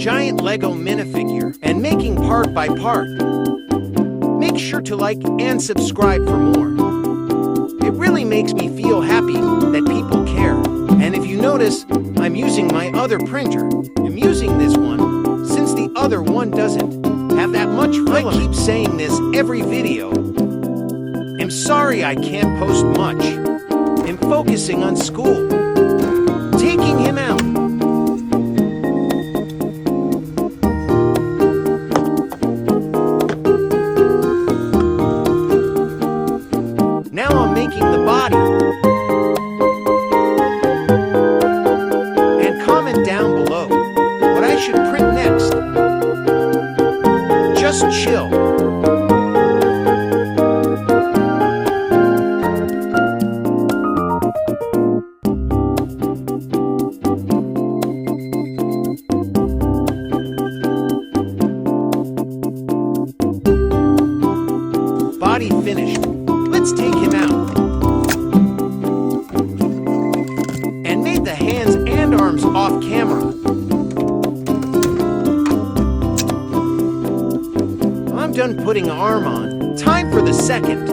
giant Lego minifigure and making part by part. Make sure to like and subscribe for more. It really makes me feel happy that people care. And if you notice, I'm using my other printer. I'm using this one since the other one doesn't have that much filament. I keep saying this every video. I'm sorry I can't post much. I'm focusing on school. Taking him out. Now I'm making the body. And comment down below what I should print next. Just chill. Body finished. Let's take him out. And made the hands and arms off camera. I'm done putting an arm on. Time for the second.